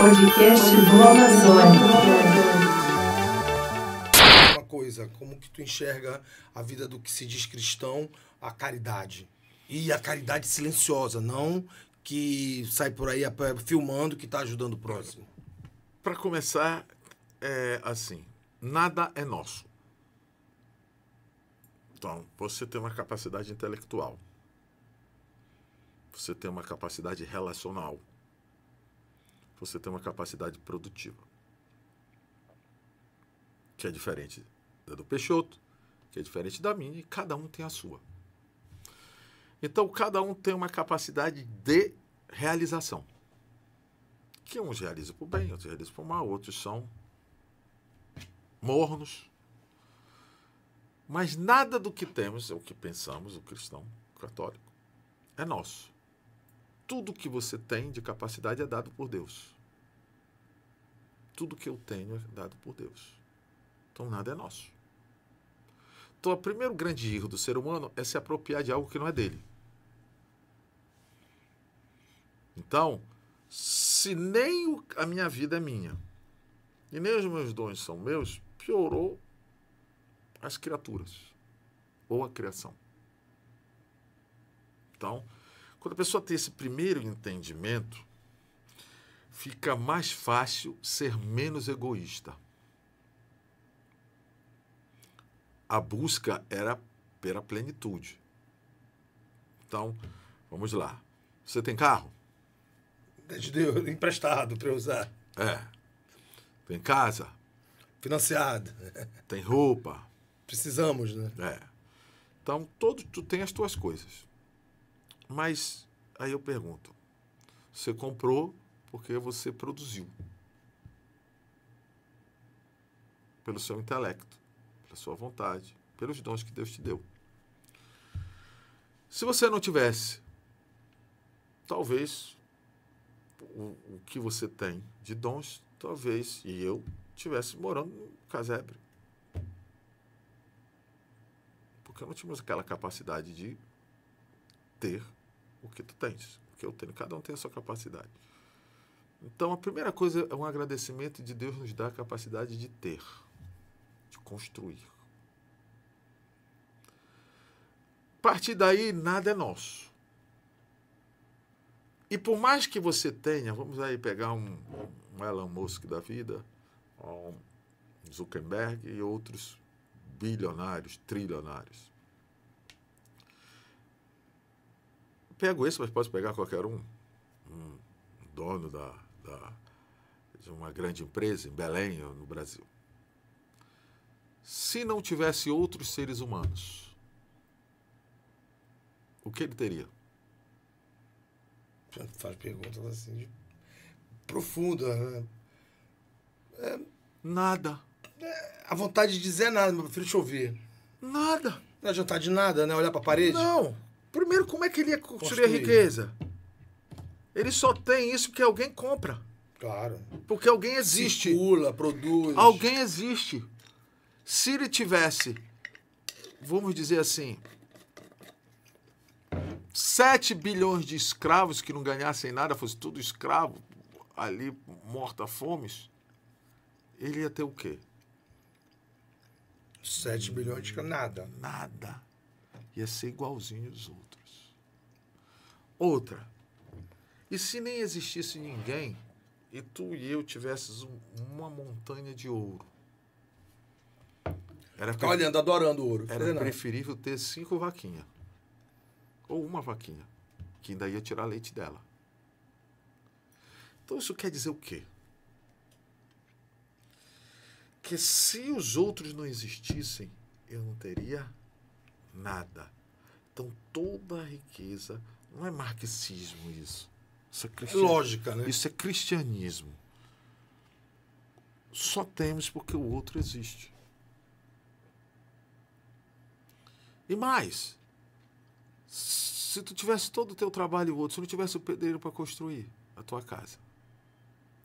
Podcast do Amazônia. Uma coisa, como que tu enxerga a vida do que se diz cristão, a caridade? E a caridade silenciosa, não que sai por aí filmando que está ajudando o próximo. Para começar, é assim, nada é nosso. Então, você tem uma capacidade intelectual. Você tem uma capacidade relacional. Você tem uma capacidade produtiva. Que é diferente da do Peixoto, que é diferente da minha, e cada um tem a sua. Então, cada um tem uma capacidade de realização. Que uns realizam por bem, outros realizam por mal, outros são mornos. Mas nada do que temos, o que pensamos, o cristão, o católico, é nosso. Tudo que você tem de capacidade é dado por Deus. Tudo que eu tenho é dado por Deus. Então, nada é nosso. Então, o primeiro grande erro do ser humano é se apropriar de algo que não é dele. Então, se nem a minha vida é minha, e nem os meus dons são meus, piorou as criaturas, ou a criação. Então, quando a pessoa tem esse primeiro entendimento, fica mais fácil ser menos egoísta. A busca era pela plenitude. Então, vamos lá. Você tem carro? Deu emprestado para eu usar. É. Tem casa? Financiado. Tem roupa? Precisamos, né? É. Então, tu tem as tuas coisas. Mas, aí eu pergunto, você comprou porque você produziu. Pelo seu intelecto, pela sua vontade, pelos dons que Deus te deu. Se você não tivesse, talvez o que você tem de dons, talvez, e eu, estivesse morando no casebre. Porque não tínhamos aquela capacidade de ter o que tu tens, o que eu tenho. Cada um tem a sua capacidade. Então, a primeira coisa é um agradecimento de Deus nos dar a capacidade de ter, de construir. A partir daí, nada é nosso. E por mais que você tenha, vamos aí pegar um Elon Musk da vida, um Zuckerberg e outros bilionários, trilionários. Pego esse, mas posso pegar qualquer um dono de uma grande empresa em Belém, no Brasil. Se não tivesse outros seres humanos, o que ele teria? Faz perguntas assim profundas, né? Nada. A vontade de dizer nada, meu filho, deixa eu ver. Nada. Não adiantar de nada, né? Olhar pra parede. Não. Primeiro, como é que ele ia construir a riqueza? Ele só tem isso porque alguém compra. Claro. Porque alguém existe. Circula, produz. Alguém existe. Se ele tivesse, vamos dizer assim, 7 bilhões de escravos que não ganhassem nada, fosse tudo escravo, ali morto a fomes, ele ia ter o quê? 7 bilhões de nada. Nada. Ia ser igualzinho aos outros. Outra. E se nem existisse ninguém e tu e eu tivesses uma montanha de ouro? Ficar olhando, adorando o ouro. Era preferível ter 5 vaquinhas. Ou uma vaquinha, que ainda ia tirar leite dela. Então isso quer dizer o quê? Que se os outros não existissem, eu não teria nada. Então toda a riqueza, não é marxismo isso. Isso é lógica, né? Isso é cristianismo. Só temos porque o outro existe. E mais, se tu tivesse todo o teu trabalho e o outro, se não tivesse o pedreiro para construir a tua casa,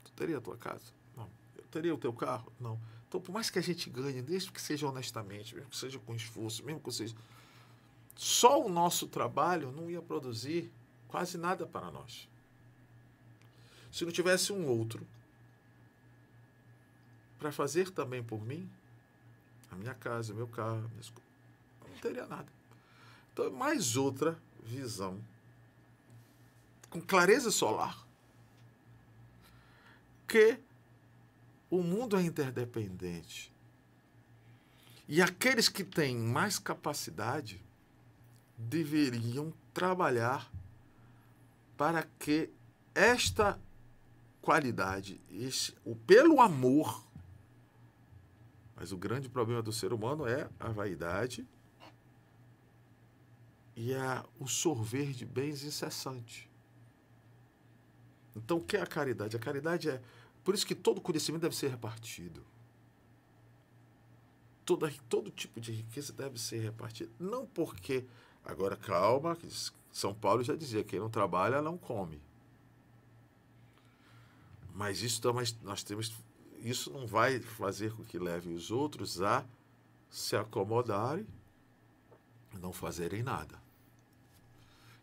tu teria a tua casa? Não. Eu teria o teu carro? Não. Então, por mais que a gente ganhe, desde que seja honestamente, mesmo que seja com esforço, mesmo que seja... Só o nosso trabalho não ia produzir quase nada para nós. Se não tivesse um outro para fazer também por mim, a minha casa, o meu carro, minhas coisas, eu não teria nada. Então, é mais outra visão, com clareza solar, que o mundo é interdependente. E aqueles que têm mais capacidade deveriam trabalhar para que esta qualidade, pelo amor, mas o grande problema do ser humano é a vaidade e o sorver de bens incessante. Então, o que é a caridade? A caridade é... Por isso que todo conhecimento deve ser repartido. Todo tipo de riqueza deve ser repartido. Não porque... Agora, calma, que São Paulo já dizia, quem não trabalha não come. Mas isso não vai fazer com que leve os outros a se acomodarem e não fazerem nada.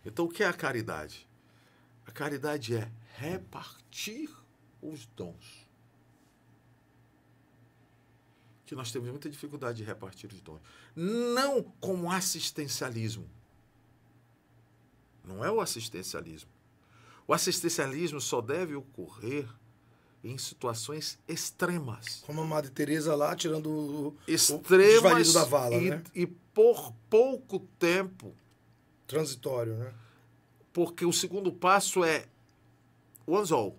Então, o que é a caridade? A caridade é repartir os dons. Que nós temos muita dificuldade de repartir os dons. Não como assistencialismo. Não é o assistencialismo. O assistencialismo só deve ocorrer em situações extremas. Como a Madre Teresa lá, tirando o extremas da vala, né? E por pouco tempo. Transitório, né? Porque o segundo passo é o anzol.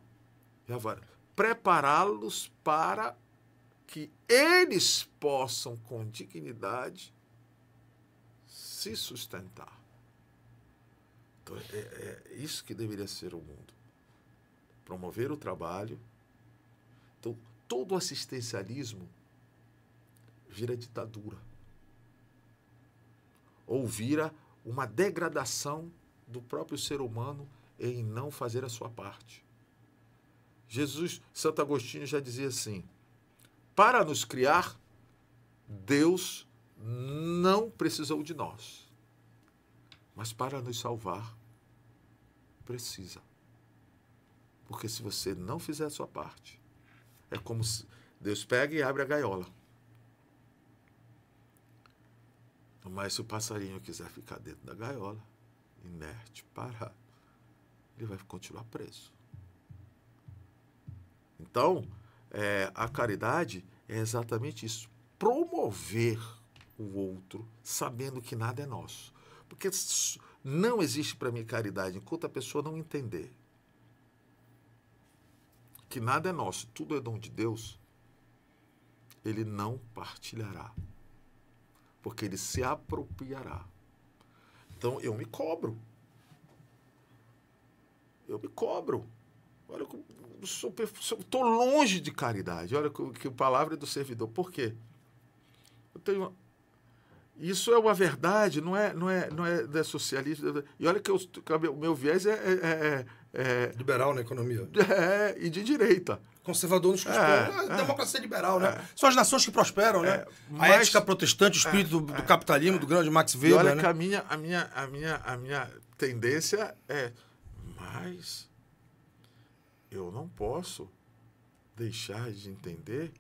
Prepará-los para que eles possam, com dignidade, se sustentar. Então, é isso que deveria ser o mundo. Promover o trabalho. Então, todo assistencialismo vira ditadura. Ou vira uma degradação do próprio ser humano em não fazer a sua parte. Santo Agostinho já dizia assim, para nos criar, Deus não precisou de nós. Mas para nos salvar, precisa. Porque se você não fizer a sua parte, é como se Deus pega e abre a gaiola. Mas se o passarinho quiser ficar dentro da gaiola, inerte, parado, ele vai continuar preso. Então, a caridade é exatamente isso. Promover o outro, sabendo que nada é nosso. Porque não existe para mim caridade enquanto a pessoa não entender que nada é nosso, tudo é dom de Deus, ele não partilhará. Porque ele se apropriará. Então, eu me cobro. Olha, eu estou longe de caridade. Olha que a palavra é do servidor. Por quê? Isso é uma verdade, não é socialista. E olha que o meu viés é liberal na economia. E de direita. Conservador nos democracia liberal, né? São as nações que prosperam, né? A ética protestante, o espírito do capitalismo, do grande Max Weber. E olha, né? que a minha tendência é, mas eu não posso deixar de entender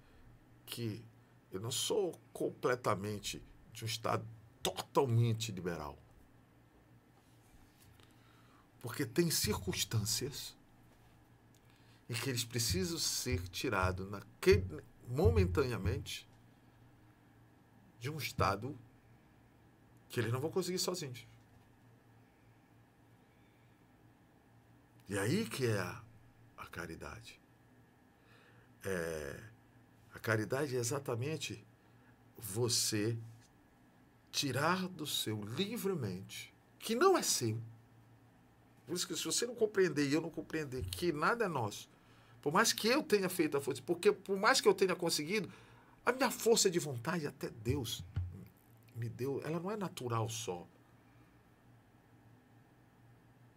que eu não sou completamente de um Estado totalmente liberal. Porque tem circunstâncias em que eles precisam ser tirados momentaneamente de um Estado que eles não vão conseguir sozinhos. E aí que é a caridade. A caridade é exatamente você tirar do seu livremente, que não é seu. Por isso que se você não compreender e eu não compreender que nada é nosso, por mais que eu tenha feito a força, porque por mais que eu tenha conseguido, a minha força de vontade, até Deus me deu, ela não é natural só.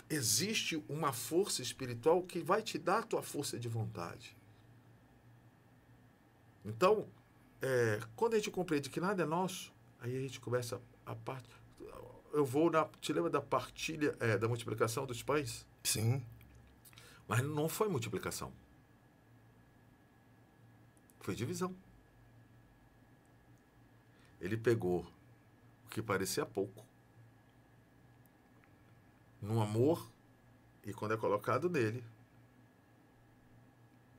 Existe uma força espiritual que vai te dar a tua força de vontade. Então, quando a gente compreende que nada é nosso, aí a gente começa a parte... Te lembra da partilha, da multiplicação dos pães? Sim. Mas não foi multiplicação. Foi divisão. Ele pegou o que parecia pouco no amor, e quando é colocado nele,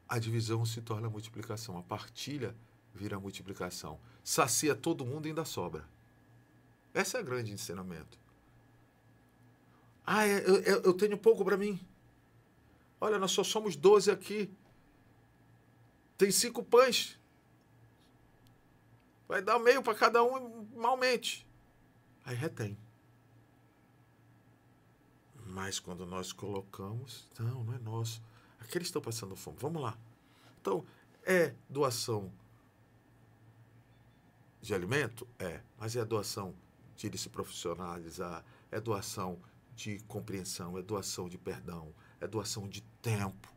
a divisão se torna a multiplicação. A partilha vira a multiplicação. Sacia todo mundo e ainda sobra. Esse é o grande ensinamento. Eu tenho pouco para mim. Olha, nós só somos 12 aqui. Tem 5 pães. Vai dar meio para cada um, malmente. Aí retém. Mas quando nós colocamos, não é nosso. Aqueles estão passando fome. Vamos lá. Então, é doação de alimento? É. Mas é doação de ele se profissionalizar, é doação de compreensão, é doação de perdão, é doação de tempo,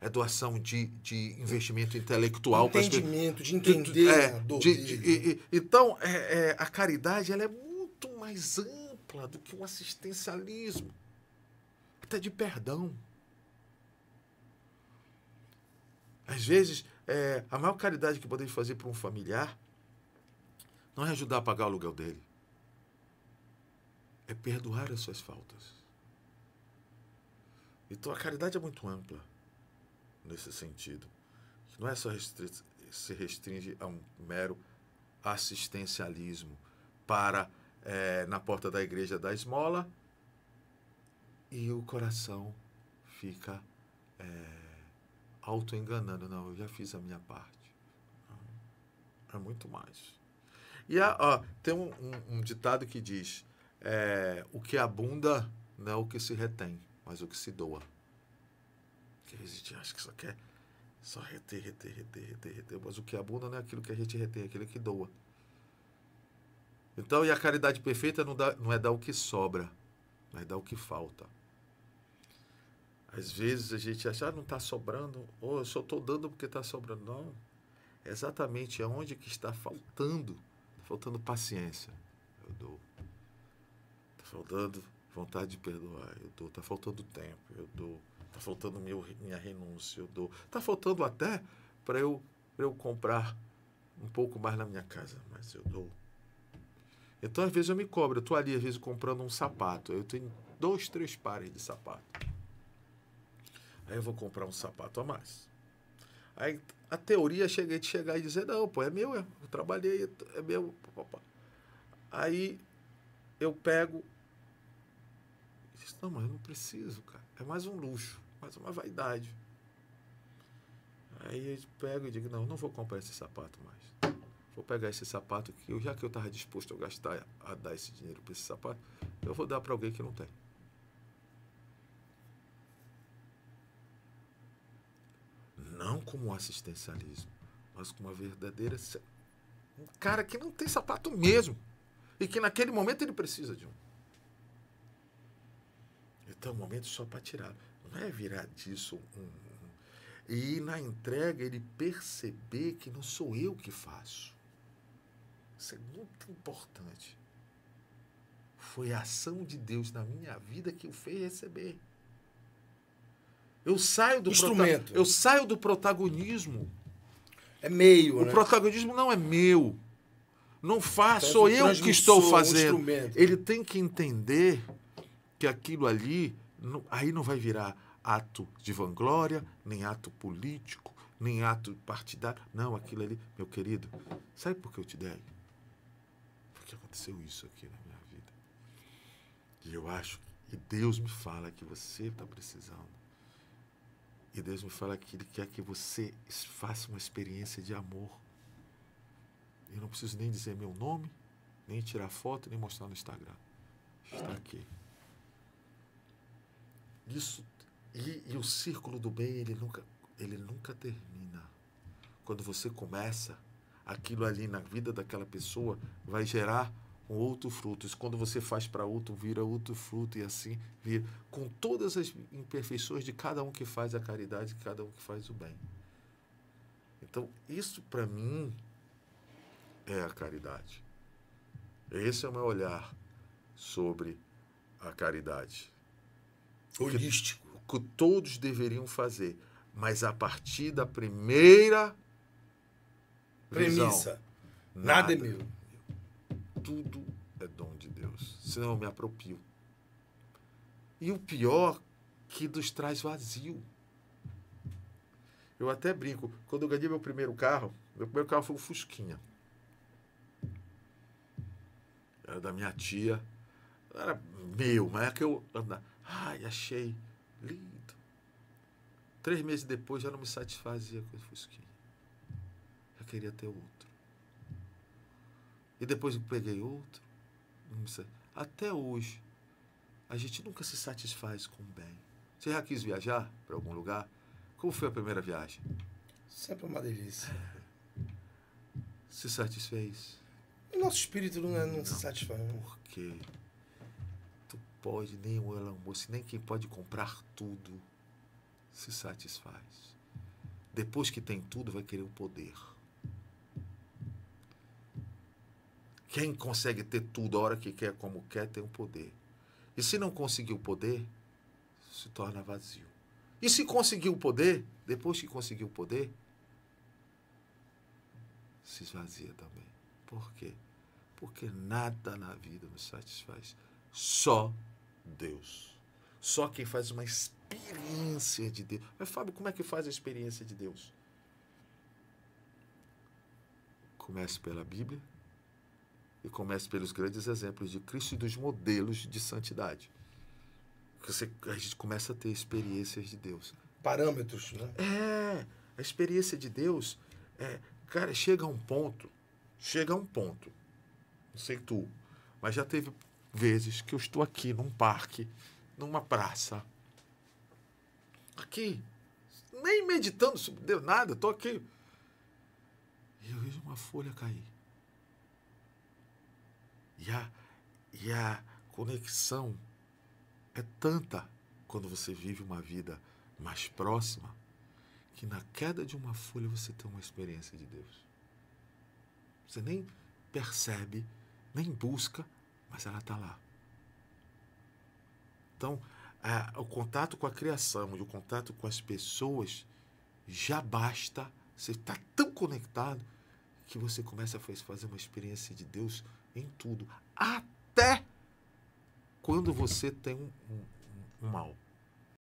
é doação de investimento intelectual. Entendimento, de entender a dor dele. Então, a caridade ela é muito mais ampla do que um assistencialismo, até de perdão. Às vezes, a maior caridade que podemos fazer para um familiar não é ajudar a pagar o aluguel dele. É perdoar as suas faltas. Então, a caridade é muito ampla nesse sentido. Não é só se restringe a um mero assistencialismo para, na porta da igreja, dar esmola e o coração fica auto-enganando. Não, eu já fiz a minha parte. É muito mais. E tem um ditado que diz: o que abunda não é o que se retém, mas o que se doa. Porque a gente acha que só quer só reter. Mas o que abunda não é aquilo que a gente retém, é aquilo que doa. Então, e a caridade perfeita não é dar o que sobra, mas dar o que falta. Às vezes a gente acha, não está sobrando, ou eu só estou dando porque está sobrando. Não. É exatamente aonde que está faltando. Está faltando paciência. Eu dou. Está faltando vontade de perdoar. Eu dou. Está faltando tempo. Eu dou. Está faltando minha renúncia. Eu dou. Está faltando até para eu comprar um pouco mais na minha casa. Mas eu dou. Então, às vezes, eu me cobro. Eu estou ali, às vezes, comprando um sapato. Eu tenho 2, 3 pares de sapato. Aí eu vou comprar um sapato a mais. Aí a teoria é de chegar e dizer, não, pô, é meu, eu trabalhei, é meu. Aí eu pego e digo, não, mas eu não preciso, cara. É mais um luxo, mais uma vaidade. Aí eu pego e digo, não vou comprar esse sapato mais. Vou pegar esse sapato que, já que eu estava disposto a gastar, a dar esse dinheiro para esse sapato, eu vou dar para alguém que não tem. Não como assistencialismo, mas como uma verdadeira... Um cara que não tem sapato mesmo. E que naquele momento ele precisa de um. Então, é um momento só para tirar. Não é virar disso E na entrega ele perceber que não sou eu que faço. Isso é muito importante. Foi a ação de Deus na minha vida que o fez receber. Eu saio do protagonismo. É meio, né? O protagonismo não é meu. Não faço, sou eu que estou fazendo. Ele tem que entender que aquilo ali, aí não vai virar ato de vanglória, nem ato político, nem ato partidário. Não, aquilo ali, meu querido, sabe por que eu te dei? Porque aconteceu isso aqui na minha vida. E eu acho, e Deus me fala que você está precisando. E Deus me fala que Ele quer que você faça uma experiência de amor. Eu não preciso nem dizer meu nome, nem tirar foto, nem mostrar no Instagram. Está aqui. Isso, e o círculo do bem, ele nunca termina. Quando você começa, aquilo ali na vida daquela pessoa vai gerar um outro fruto. Isso quando você faz para outro, vira outro fruto e assim vira. Com todas as imperfeições de cada um que faz a caridade, de cada um que faz o bem. Então, isso para mim é a caridade. Esse é o meu olhar sobre a caridade. Holístico. Que todos deveriam fazer. Mas a partir da primeira Premissa. Nada é meu. Tudo é dom de Deus. Senão eu me aproprio. E o pior, que nos traz vazio. Eu até brinco. Quando eu ganhei meu primeiro carro foi um Fusquinha. Era da minha tia. Era meu, mas é que eu... Ai, achei lindo. 3 meses depois já não me satisfazia com o Fusquinha. Já queria ter outro. E depois eu peguei outro. Até hoje, a gente nunca se satisfaz com o bem. Você já quis viajar para algum lugar? Como foi a primeira viagem? Sempre uma delícia. Se satisfez? O nosso espírito não se satisfaz. Porque tu pode, nem o Elon Musk, nem quem pode comprar tudo se satisfaz. Depois que tem tudo, vai querer o poder. Quem consegue ter tudo a hora que quer, como quer, tem o poder. E se não conseguir o poder, se torna vazio. E se conseguir o poder, depois que conseguir o poder, se esvazia também. Por quê? Porque nada na vida nos satisfaz. Só Deus. Só quem faz uma experiência de Deus. Mas, Fábio, como é que faz a experiência de Deus? Comece pela Bíblia e comece pelos grandes exemplos de Cristo e dos modelos de santidade. A gente começa a ter experiências de Deus. Parâmetros, né? A experiência de Deus, cara, chega a um ponto, não sei tu, mas já teve vezes que eu estou aqui num parque, numa praça, aqui, nem meditando sobre Deus, nada, estou aqui, e eu vejo uma folha cair. E a conexão é tanta quando você vive uma vida mais próxima, que na queda de uma folha você tem uma experiência de Deus. Você nem percebe, nem busca, mas ela está lá. Então, o contato com a criação e o contato com as pessoas já basta. Você está tão conectado que você começa a fazer uma experiência de Deus em tudo. Até quando você tem um mal.